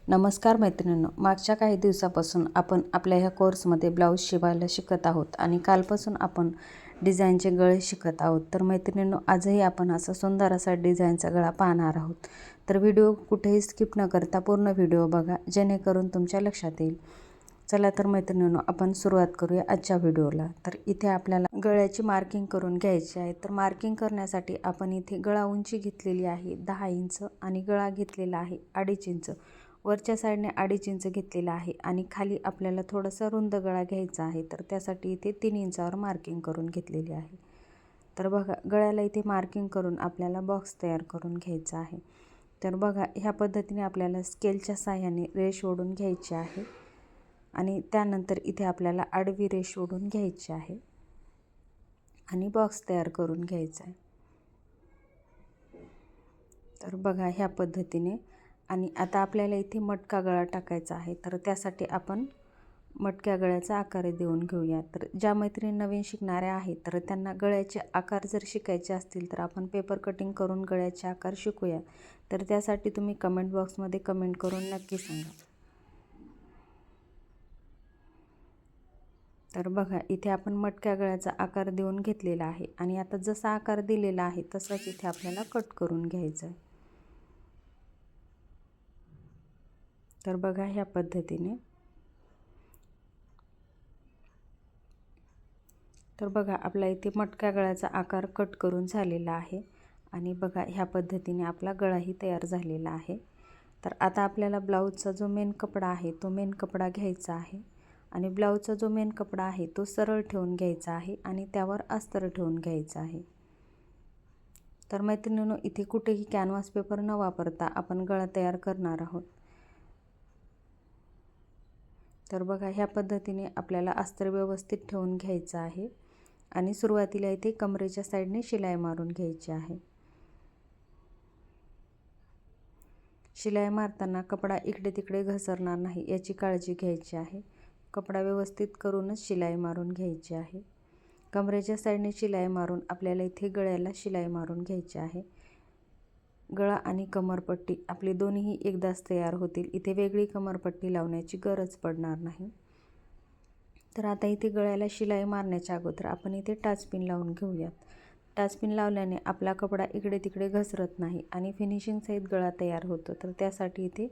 नमस्कार मैत्रिणींनो, मागच्या काही दिवसापासून आपण आपल्या ह्या कोर्समध्ये ब्लाऊज शिवायला शिकत आहोत आणि कालपासून आपण डिझाईनचे गळे शिकत आहोत. तर मैत्रिणींनो, आजही आपण असा सुंदर असा डिझाईनचा गळा पाहणार आहोत. तर व्हिडिओ कुठेही स्किप न करता पूर्ण व्हिडिओ बघा, जेणेकरून तुमच्या लक्षात येईल. चला तर मैत्रिणींनो, आपण सुरुवात करूया आजच्या व्हिडिओला. तर इथे आपल्याला गळ्याची मार्किंग करून घ्यायची आहे. तर मार्किंग करण्यासाठी आपण इथे गळा उंची घेतलेली आहे 10 इंच आणि गळा घेतलेला आहे 2.5 इंच. वरच्या साईडने 2.5 इंच घेतलेला आहे आणि खाली आपल्याला थोडासा रुंद गळा घ्यायचा आहे. तर त्यासाठी इथे 3 इंचावर मार्किंग करून घेतलेली आहे. तर बघा, गळ्याला इथे मार्किंग करून आपल्याला बॉक्स तयार करून घ्यायचा आहे. तर बघा, ह्या पद्धतीने आपल्याला स्केलच्या साहाय्याने रेष ओढून घ्यायची आहे आणि त्यानंतर इथे आपल्याला आडवी रेष ओढून घ्यायची आहे आणि बॉक्स तयार करून घ्यायचा आहे. तर बघा, ह्या पद्धतीने. आणि आता आपल्याला इथे मटका गळा टाकायचा आहे. तर त्यासाठी आपण मटक्या गळ्याचा आकार देऊन घेऊया. तर ज्या मैत्रिणी नवीन शिकणाऱ्या आहेत तर त्यांना गळ्याचे आकार जर शिकायचे असतील तर आपण पेपर कटिंग करून गळ्याचे आकार शिकूया. तर त्यासाठी तुम्ही कमेंट बॉक्समध्ये कमेंट करून नक्की सांगा. तर बघा, इथे आपण मटक्या गळ्याचा आकार देऊन घेतलेला आहे आणि आता जसा आकार दिलेला आहे तसाच इथे आपल्याला कट करून घ्यायचा आहे. तर बघा, ह्या पद्धतीने. तर बघा, आपला इथे मटक्या गळ्याचा आकार कट करून झालेला आहे आणि बघा, ह्या पद्धतीने आपला गळाही तयार झालेला आहे. तर आता आपल्याला ब्लाऊजचा जो मेन कपडा आहे तो मेन कपडा घ्यायचा आहे आणि ब्लाऊजचा जो मेन कपडा आहे तो सरळ ठेवून घ्यायचा आहे आणि त्यावर अस्तर ठेवून घ्यायचा आहे. तर मैत्रिणींनो, इथे कुठेही कॅनव्हास पेपर न वापरता आपण गळा तयार करणार आहोत. तर बघा, ह्या पद्धतीने आपल्याला अस्तर व्यवस्थित ठेवून घ्यायचं आहे आणि सुरुवातीला इथे कमरेच्या साईडने शिलाई मारून घ्यायची आहे. शिलाई मारताना कपडा इकडे तिकडे घसरणार नाही याची काळजी घ्यायची आहे. कपडा व्यवस्थित करूनच शिलाई मारून घ्यायची आहे. कमरेच्या साईडने शिलाई मारून आपल्याला इथे गळ्याला शिलाई मारून घ्यायची आहे. गळा आणि कमरपट्टी आपली दोन्हीही एकदाच तयार होतील. इथे वेगळी कमरपट्टी लावण्याची गरज पडणार नाही. तर आता इथे गळ्याला शिलाई मारण्याच्या अगोदर आपण इथे टाचपिन लावून घेऊयात. टाचपिन लावल्याने आपला कपडा इकडे तिकडे घसरत नाही आणि फिनिशिंग सहित गळा तयार होतो. तर त्यासाठी इथे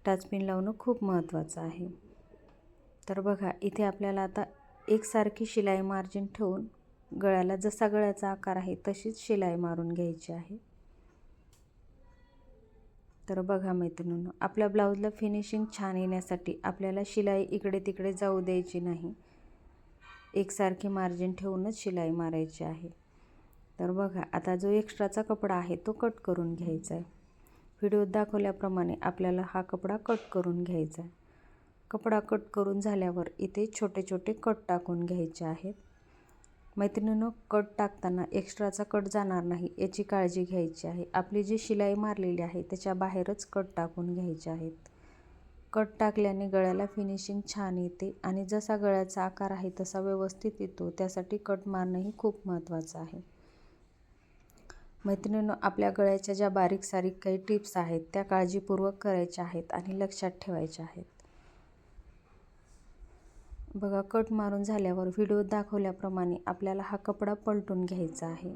टाचपिन लावणं खूप महत्त्वाचं आहे. तर बघा, इथे आपल्याला आता एकसारखी शिलाई मार्जिन ठेवून गळ्याला जसा गळ्याचा आकार आहे तशीच शिलाई मारून घ्यायची आहे. तर बघा मैत्रिणींनो, आपल्या ब्लाऊजला फिनिशिंग छान येण्यासाठी आपल्याला शिलाई इकडे तिकडे जाऊ द्यायची नाही. एकसारखी मार्जिन ठेवूनच शिलाई मारायची आहे. तर बघा, आता जो एक्स्ट्राचा कपडा आहे तो कट करून घ्यायचा आहे. व्हिडिओत दाखवल्याप्रमाणे आपल्याला हा कपडा कट करून घ्यायचा आहे. कपडा कट करून झाल्यावर इथे छोटे छोटे कट टाकून घ्यायचे आहेत. मैत्रिणींनो, कट टाकताना एक्स्ट्राचा कट जाणार नाही याची काळजी घ्यायची आहे. आपली जी शिलाई मारलेली आहे त्याच्या बाहेरच कट टाकून घ्यायचे आहेत. कट टाकल्याने गळ्याला फिनिशिंग छान येते आणि जसा गळ्याचा आकार आहे तसा व्यवस्थित येतो. त्यासाठी कट मारणंही खूप महत्त्वाचं आहे. मैत्रिणींनो, आपल्या गळ्याच्या ज्या बारीक सारीक काही टिप्स आहेत त्या काळजीपूर्वक करायच्या आहेत आणि लक्षात ठेवायच्या आहेत. बघा, कट मारून झाल्यावर व्हिडिओत दाखवल्याप्रमाणे आपल्याला हा कपडा पलटून घ्यायचा आहे.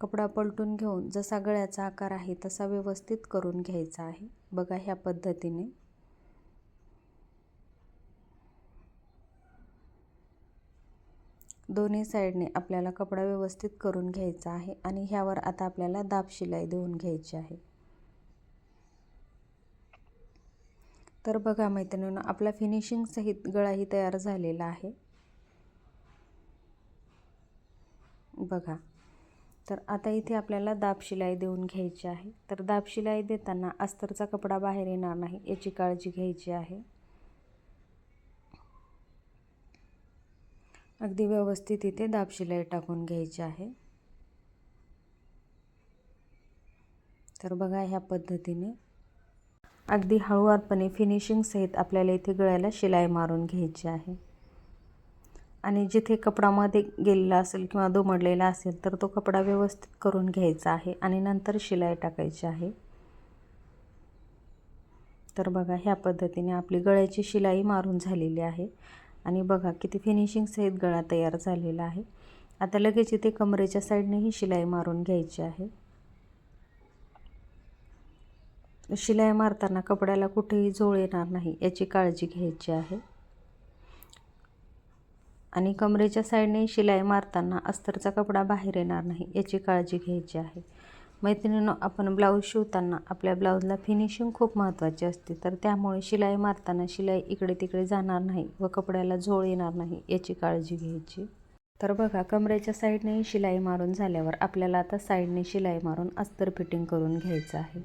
कपडा पलटून घेऊन जसा गळ्याचा आकार आहे तसा व्यवस्थित करून घ्यायचा आहे. बघा, ह्या पद्धतीने. दोन्ही साईडने आपल्याला कपडा व्यवस्थित करून घ्यायचा आहे आणि ह्यावर आता आपल्याला दाब शिलाई देऊन घ्यायची आहे. तर बघा मैत्रिणींनो, आपला फिनिशिंग सहित गळाही तयार झालेला आहे. बघा, तर आता इथे आपल्याला दाब शिलाई देऊन घ्यायची आहे. तर दाब शिलाई देताना अस्तरचा कपडा बाहेर येणार नाही याची काळजी घ्यायची आहे. अगदी व्यवस्थित इथे दाब शिलाई टाकून घ्यायची आहे. तर बघा, ह्या पद्धतीने अगदी हळूवारपणे फिनिशिंग सहित आपल्याला इथे गळ्याला शिलाई मारून घ्यायची आहे. आणि जिथे कपडामध्ये गेलेला असेल किंवा दुमडलेला असेल तर तो कपडा व्यवस्थित करून घ्यायचा आहे आणि नंतर शिलाई टाकायची आहे. तर बघा ह्या पद्धतीने आपली गळ्याची शिलाई मारून झालेली आहे आणि बघा किती फिनिशिंग सहित गळा तयार झालेला आहे। आता लगेच इथे कमरेच्या साईडनेही शिलाई मारून घ्यायची आहे। शिलाई मारताना कपड्याला कुठेही झोळ येणार नाही याची काळजी घ्यायची आहे आणि कमरेच्या साईडने शिलाई मारताना अस्तरचा कपडा बाहेर येणार नाही याची काळजी घ्यायची आहे। मैत्रिणींनो, आपण ब्लाऊज शिवताना आपल्या ब्लाऊजला फिनिशिंग खूप महत्त्वाची असते, तर त्यामुळे शिलाई मारताना शिलाई इकडे तिकडे जाणार नाही व कपड्याला झोळ येणार नाही याची काळजी घ्यायची। तर बघा कमरेच्या साईडने शिलाई मारून झाल्यावर आपल्याला आता साईडने शिलाई मारून अस्तर फिटिंग करून घ्यायचं आहे।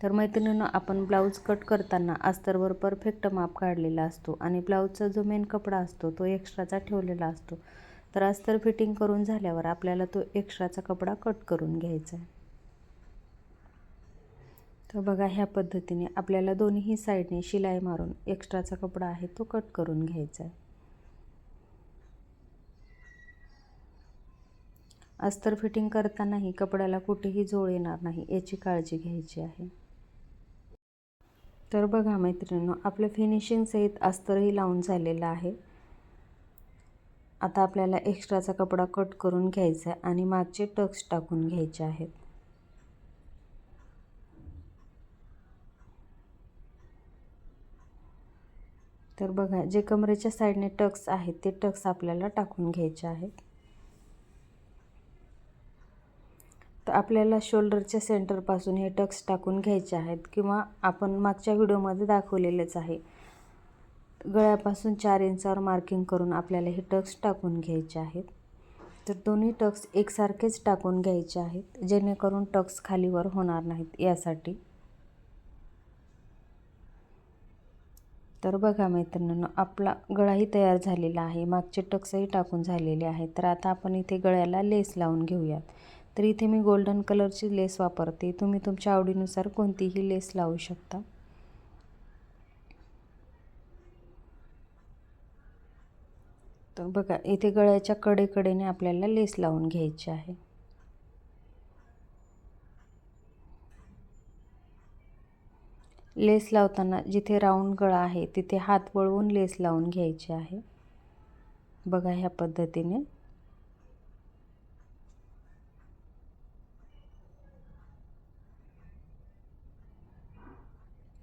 तर मैत्रिणींनो, आपण ब्लाऊज कट करताना अस्तरवर परफेक्ट माप काढलेला असतो आणि ब्लाऊजचा जो मेन कपडा असतो तो एक्स्ट्राचा ठेवलेला असतो। तर अस्तर फिटिंग करून झाल्यावर आपल्याला तो एक्स्ट्राचा कपडा कट करून घ्यायचा आहे। तर बघा ह्या पद्धतीने आपल्याला दोन्ही साईडने शिलाई मारून एक्स्ट्राचा कपडा आहे तो कट करून घ्यायचा आहे। अस्तर फिटिंग करतानाही कपड्याला कुठेही झोळ येणार नाही याची काळजी घ्यायची आहे। तर बघा मैत्रिणींनो, आपलं फिनिशिंग सहित अस्तरही लावून झालेलं आहे। आता आपल्याला एक्स्ट्राचा कपडा कट करून घ्यायचा आहे आणि मागचे टक्स टाकून घ्यायचे आहेत। तर बघा जे कमरेच्या साईडने टक्स आहेत ते टक्स आपल्याला टाकून घ्यायचे आहेत। तर आपल्याला शोल्डरच्या सेंटरपासून हे टक्स टाकून घ्यायचे आहेत किंवा आपण मागच्या व्हिडिओमध्ये दाखवलेलेच आहे। गळ्यापासून 4 इंचावर मार्किंग करून आपल्याला हे टक्स टाकून घ्यायचे आहेत। तर दोन्ही टक्स एकसारखेच टाकून घ्यायचे आहेत जेणेकरून टक्स खालीवर होणार नाहीत यासाठी। तर बघा मैत्रिणींनो, आपला गळाही तयार झालेला आहे, मागचे टक्सही टाकून झालेले आहेत। तर आता आपण इथे गळ्याला लेस लावून घेऊयात। तर इथे मी गोल्डन कलरची लेस वापरते, तुम्ही तुमच्या आवडीनुसार कोणतीही लेस लावू शकता। तर बघा इथे गळ्याच्या कडेकडेने आपल्याला लेस लावून घ्यायची आहे। लेस लावताना जिथे राऊंड गळा आहे तिथे हात वळवून लेस लावून घ्यायची आहे। बघा ह्या पद्धतीने।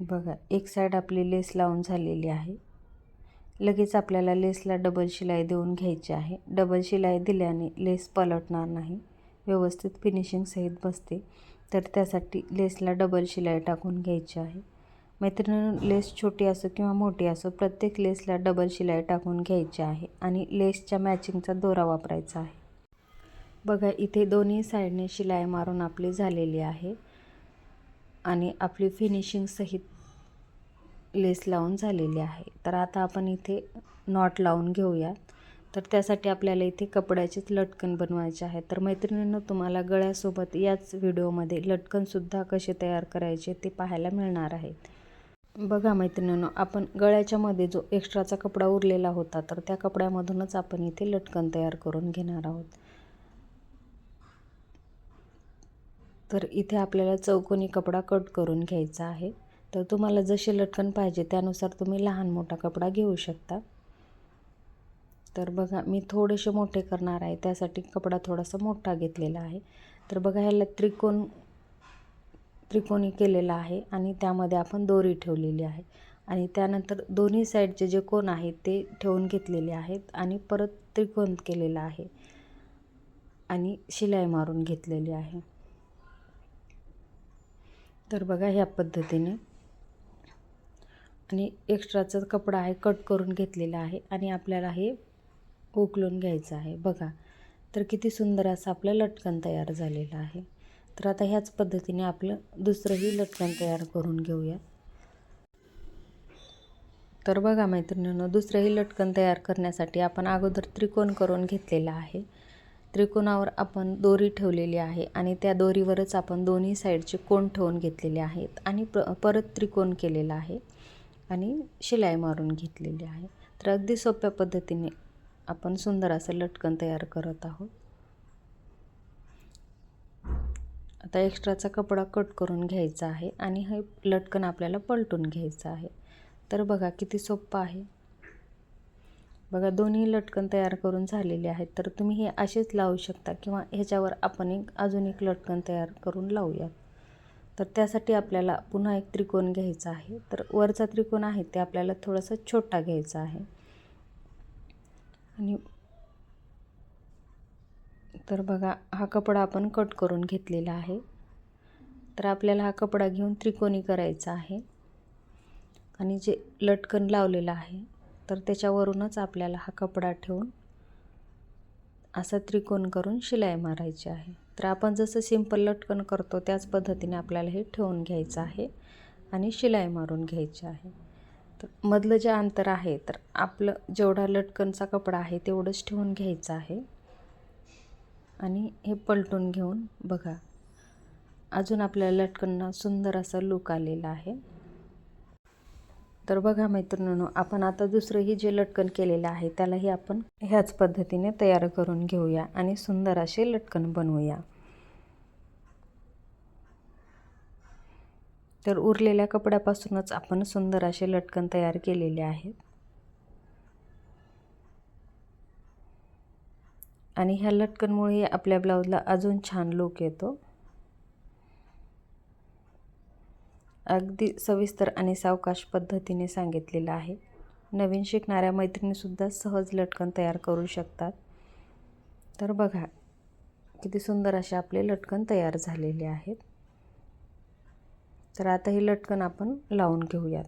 बघा एक साईड आपली लेस लावून झालेली आहे। लगेच आपल्याला लेसला डबल शिलाई देऊन घ्यायची आहे। डबल शिलाई दिल्याने लेस पलटणार नाही, व्यवस्थित फिनिशिंग सहित बसते। तर त्यासाठी लेसला डबल शिलाई टाकून घ्यायची आहे। मैत्रिणींनो, लेस छोटी असो किंवा मोठी असो प्रत्येक लेसला डबल शिलाई टाकून घ्यायची आहे आणि लेसच्या मॅचिंगचा दोरा वापरायचा आहे। बघा इथे दोन्ही साईडने शिलाई मारून आपली झालेली आहे आणि आपली फिनिशिंग सहित लेस लावून झालेली आहे। तर आता आपण इथे नॉट लावून घेऊयात। तर त्यासाठी आपल्याला इथे कपड्याचेच लटकन बनवायचे आहे। तर मैत्रिणींनो, तुम्हाला गळ्यासोबत याच व्हिडिओमध्ये लटकनसुद्धा कसे तयार करायचे ते पाहायला मिळणार आहे। बघा मैत्रिणींनो, आपण गळ्याच्या मध्ये जो एक्स्ट्राचा कपडा उरलेला होता तर त्या कपड्यामधूनच आपण इथे लटकन तयार करून घेणार आहोत। तर इथे आपल्याला चौकोनी कपडा कट करून घ्यायचा आहे। तर तुम्हाला जसे लटकन पाहिजे त्यानुसार तुम्ही लहान मोठा कपडा घेऊ शकता। तर बघा मी थोडेसे मोठे करणार आहे, त्यासाठी कपडा थोडासा मोठा घेतलेला आहे। तर बघा ह्याला त्रिकोणी केलेला आहे आणि त्यामध्ये आपण दोरी ठेवलेली आहे आणि त्यानंतर दोन्ही साईडचे जे कोन आहेत ते ठेवून घेतलेले आहेत आणि परत त्रिकोण केलेला आहे आणि शिलाई मारून घेतलेली आहे। तर बघा ह्या पद्धतीने आणि एक्स्ट्राचा कपडा आहे कट करून घेतलेला आहे आणि आपल्याला हे उकलून घ्यायचं आहे। बघा तर किती सुंदर असं आपलं लटकन तयार झालेलं आहे। तर आता ह्याच पद्धतीने आपलं दुसरंही लटकन तयार करून घेऊया। तर बघा मैत्रिणींनो, दुसरंही लटकन तयार करण्यासाठी आपण अगोदर त्रिकोण करून घेतलेला आहे। त्रिकोणावर आपण दोरी ठेवलेली आहे आणि त्या दोरीवरच आपण दोन्ही साईडचे कोन ठेवून घेतलेले आहेत आणि परत त्रिकोण केलेला आहे आणि शिलाई मारून घेतलेली आहे। तर अगदी सोप्या पद्धतीने आपण सुंदर असं लटकन तयार करत आहोत। आता एक्स्ट्राचा कपडा कट करून घ्यायचा आहे आणि हे लटकन आपल्याला पलटून घ्यायचं आहे. तर बघा किती सोपं आहे. बघा दोन्ही लटकन तयार करून झालेले आहेत. तर तुम्ही हे असेच लावू शकता किंवा ह्याच्यावर आपण अजून एक लटकन तयार करून लावूया. तर त्यासाठी आपल्याला पुन्हा एक त्रिकोण घ्यायचा आहे. तर वरचा त्रिकोण आहे ते आपल्याला थोडासा छोटा घ्यायचा आहे. आणि तर बघा हा कपडा आपण कट करून घेतलेला आहे. तर आपल्याला हा कपडा घेऊन त्रिकोणी करायचा आहे आणि जे लटकन लावलेलं आहे तर त्याच्यावरूनच आपल्याला हा कपडा ठेवून असा त्रिकोण करून शिलाई मारायची आहे. तर आपण जसं सिंपल लटकन करतो त्याच पद्धतीने आपल्याला हे ठेवून घ्यायचं आहे आणि शिलाई मारून घ्यायची आहे. तर मधलं जे अंतर आहे तर आपलं जेवढा लटकनचा कपडा आहे तेवढंच ठेवून घ्यायचं आहे आणि हे पलटून घेऊन बघा अजून आपल्याला लटकनला सुंदर असा लूक आलेला आहे. तर बघा मैत्रिणींनो, आपण आता दुसरंही जे लटकन केलेलं आहे त्यालाही आपण ह्याच पद्धतीने तयार करून घेऊया आणि सुंदर असे लटकन बनवूया. तर उरलेल्या कपड्यापासूनच आपण सुंदर असे लटकन तयार केलेले आहेत आणि ह्या लटकनमुळे आपल्या ब्लाऊजला अजून छान लूक येतो. अगदी सविस्तर आणि सावकाश पद्धतीने सांगितलेलं आहे. नवीन शिकणाऱ्या मैत्रिणीसुद्धा सहज लटकन तयार करू शकतात. तर बघा किती सुंदर असे आपले लटकन तयार झालेले आहेत. तर आता हे लटकन आपण लावून घेऊयात.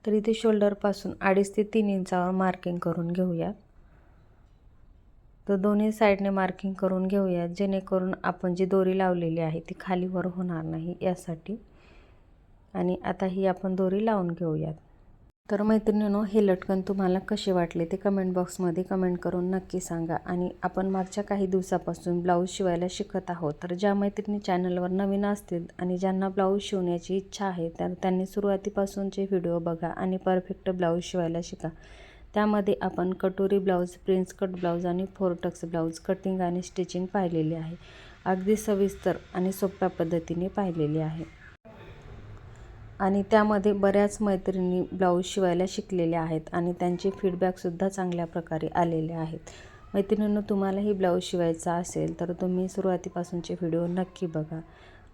तर इथे शोल्डरपासून 2.5 ते 3 इंचावर मार्किंग करून घेऊयात. तर दोन्ही साईडने मार्किंग करून घेऊयात जेणेकरून आपण जी दोरी लावलेली आहे ती खाली वर होणार नाही यासाठी. आणि आता ही आपण दोरी लावून घेऊयात. तर मैत्रिणींनो, हे लटकन तुम्हाला कसे वाटले ते कमेंट बॉक्समध्ये कमेंट करून नक्की सांगा. आणि आपण मागच्या काही दिवसापासून ब्लाऊज शिवायला शिकत आहोत. तर ज्या मैत्रिणी चॅनलवर नवीन असतील आणि ज्यांना ब्लाऊज शिवण्याची इच्छा आहे तर त्यांनी सुरुवातीपासूनचे व्हिडिओ बघा आणि परफेक्ट ब्लाऊज शिवायला शिका. त्यामध्ये आपण कटोरी ब्लाऊज, प्रिन्स कट ब्लाऊज आणि 4 टक्स ब्लाऊज कटिंग आणि स्टिचिंग पाहिलेली आहे. अगदी सविस्तर आणि सोप्या पद्धतीने पाहिलेली आहे आणि त्यामध्ये बऱ्याच मैत्रिणी ब्लाऊज शिवायला शिकलेल्या आहेत आणि त्यांचे फीडबॅकसुद्धा चांगल्या प्रकारे आलेले आहेत. मैत्रिणींनो, तुम्हालाही ब्लाऊज शिवायचा असेल तर तुम्ही सुरुवातीपासूनचे व्हिडिओ नक्की बघा.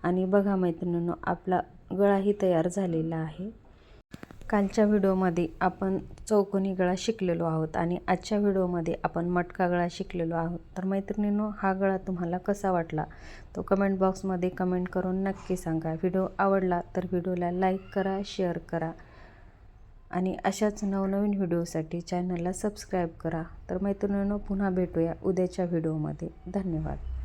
आणि बघा मैत्रिणींनो, आपला गळाही तयार झालेला आहे. कालच्या व्हिडिओमध्ये आपण चौकोनी गळा शिकलेलो आहोत आणि आजच्या व्हिडिओमध्ये आपण मटका गळा शिकलेलो आहोत. तर मैत्रिणींनो, हा गळा तुम्हाला कसा वाटला तो कमेंट बॉक्समध्ये कमेंट करून नक्की सांगा. व्हिडिओ आवडला तर व्हिडिओला लाईक करा, शेअर करा आणि अशाच नवनवीन व्हिडिओसाठी चॅनलला सबस्क्राईब करा. तर मैत्रिणींनो, पुन्हा भेटूया उद्याच्या व्हिडिओमध्ये. धन्यवाद.